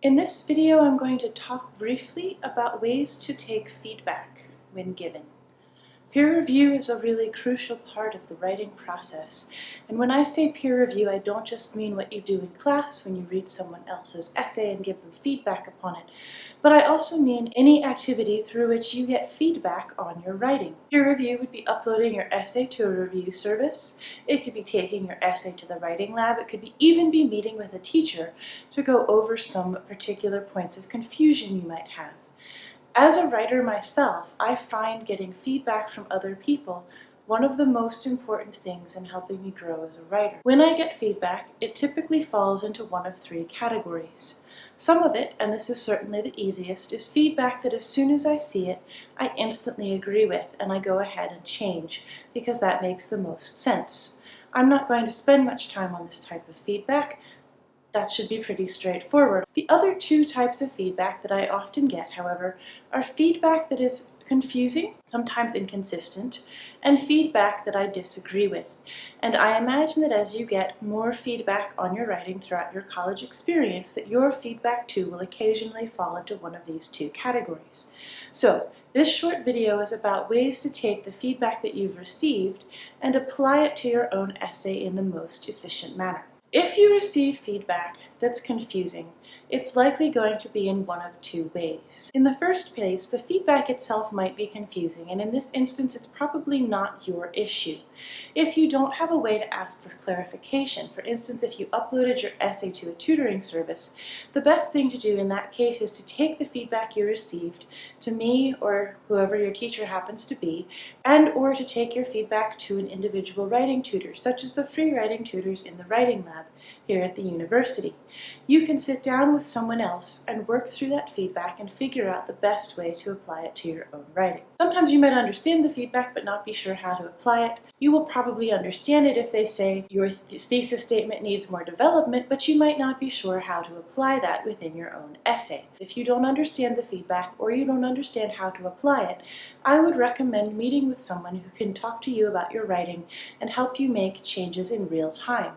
In this video, I'm going to talk briefly about ways to take feedback when given. Peer review is a really crucial part of the writing process. And when I say peer review, I don't just mean what you do in class when you read someone else's essay and give them feedback upon it, but I also mean any activity through which you get feedback on your writing. Peer review would be uploading your essay to a review service. It could be taking your essay to the writing lab. It could even be meeting with a teacher to go over some particular points of confusion you might have. As a writer myself, I find getting feedback from other people one of the most important things in helping me grow as a writer. When I get feedback, it typically falls into one of three categories. Some of it, and this is certainly the easiest, is feedback that as soon as I see it, I instantly agree with and I go ahead and change because that makes the most sense. I'm not going to spend much time on this type of feedback. That should be pretty straightforward. The other two types of feedback that I often get, however, are feedback that is confusing, sometimes inconsistent, and feedback that I disagree with. And I imagine that as you get more feedback on your writing throughout your college experience, that your feedback too will occasionally fall into one of these two categories. So, this short video is about ways to take the feedback that you've received and apply it to your own essay in the most efficient manner. If you receive feedback that's confusing, it's likely going to be in one of two ways. In the first place, the feedback itself might be confusing, and in this instance, it's probably not your issue. If you don't have a way to ask for clarification, for instance, if you uploaded your essay to a tutoring service, the best thing to do in that case is to take the feedback you received to me or whoever your teacher happens to be, and or to take your feedback to an individual writing tutor, such as the free writing tutors in the Writing Lab here at the university. You can sit down with someone else and work through that feedback and figure out the best way to apply it to your own writing. Sometimes you might understand the feedback but not be sure how to apply it. You will probably understand it if they say your thesis statement needs more development, but you might not be sure how to apply that within your own essay. If you don't understand the feedback or you don't understand how to apply it, I would recommend meeting with someone who can talk to you about your writing and help you make changes in real time.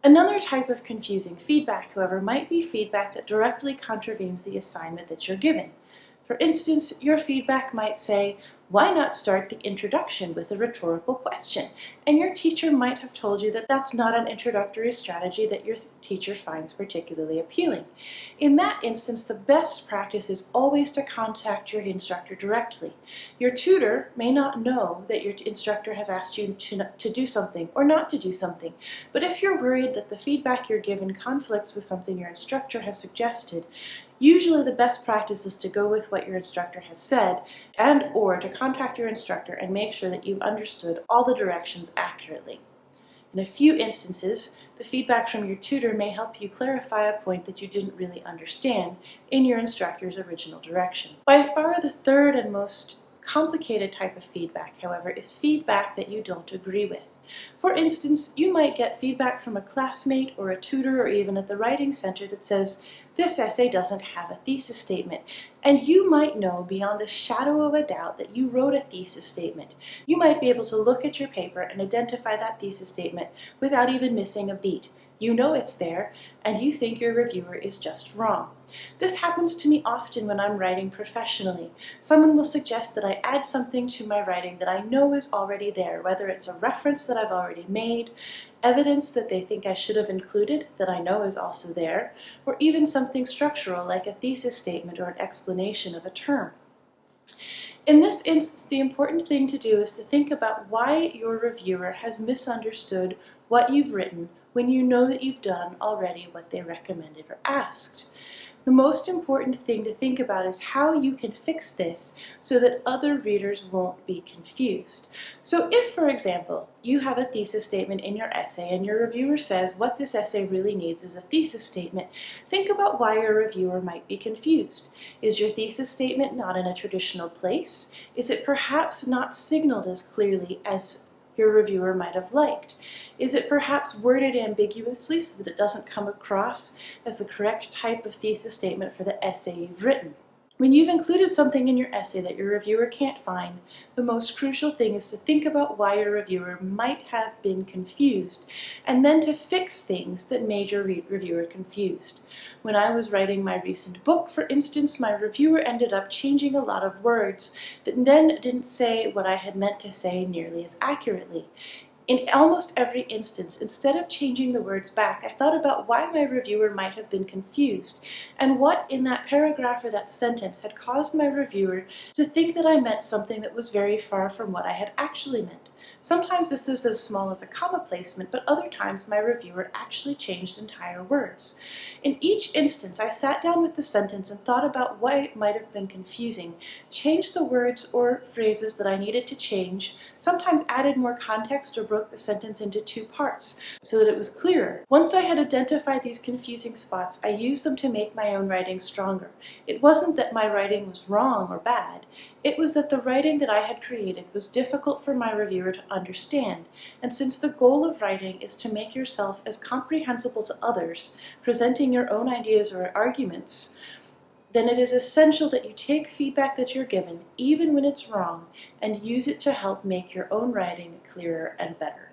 Another type of confusing feedback, however, might be feedback that directly contravenes the assignment that you're given. For instance, your feedback might say, "Why not start the introduction with a rhetorical question?" And your teacher might have told you that that's not an introductory strategy that your teacher finds particularly appealing. In that instance, the best practice is always to contact your instructor directly. Your tutor may not know that your instructor has asked you to do something or not to do something, but if you're worried that the feedback you're given conflicts with something your instructor has suggested, usually the best practice is to go with what your instructor has said and or to contact your instructor and make sure that you've understood all the directions accurately. In a few instances, the feedback from your tutor may help you clarify a point that you didn't really understand in your instructor's original direction. By far the third and most complicated type of feedback, however, is feedback that you don't agree with. For instance, you might get feedback from a classmate or a tutor or even at the Writing Center that says, "This essay doesn't have a thesis statement," and you might know beyond the shadow of a doubt that you wrote a thesis statement. You might be able to look at your paper and identify that thesis statement without even missing a beat. You know it's there, and you think your reviewer is just wrong. This happens to me often when I'm writing professionally. Someone will suggest that I add something to my writing that I know is already there, whether it's a reference that I've already made, evidence that they think I should have included that I know is also there, or even something structural like a thesis statement or an explanation of a term. In this instance, the important thing to do is to think about why your reviewer has misunderstood what you've written when you know that you've done already what they recommended or asked. The most important thing to think about is how you can fix this so that other readers won't be confused. So if, for example, you have a thesis statement in your essay and your reviewer says what this essay really needs is a thesis statement, think about why your reviewer might be confused. Is your thesis statement not in a traditional place? Is it perhaps not signaled as clearly as your reviewer might have liked? Is it perhaps worded ambiguously so that it doesn't come across as the correct type of thesis statement for the essay you've written? When you've included something in your essay that your reviewer can't find, the most crucial thing is to think about why your reviewer might have been confused, and then to fix things that made your reviewer confused. When I was writing my recent book, for instance, my reviewer ended up changing a lot of words that then didn't say what I had meant to say nearly as accurately. In almost every instance, instead of changing the words back, I thought about why my reviewer might have been confused, and what in that paragraph or that sentence had caused my reviewer to think that I meant something that was very far from what I had actually meant. Sometimes this was as small as a comma placement, but other times my reviewer actually changed entire words. In each instance, I sat down with the sentence and thought about why it might have been confusing, changed the words or phrases that I needed to change, sometimes added more context or broke the sentence into two parts so that it was clearer. Once I had identified these confusing spots, I used them to make my own writing stronger. It wasn't that my writing was wrong or bad. It was that the writing that I had created was difficult for my reviewer to understand, and since the goal of writing is to make yourself as comprehensible to others, presenting your own ideas or arguments, then it is essential that you take feedback that you're given, even when it's wrong, and use it to help make your own writing clearer and better.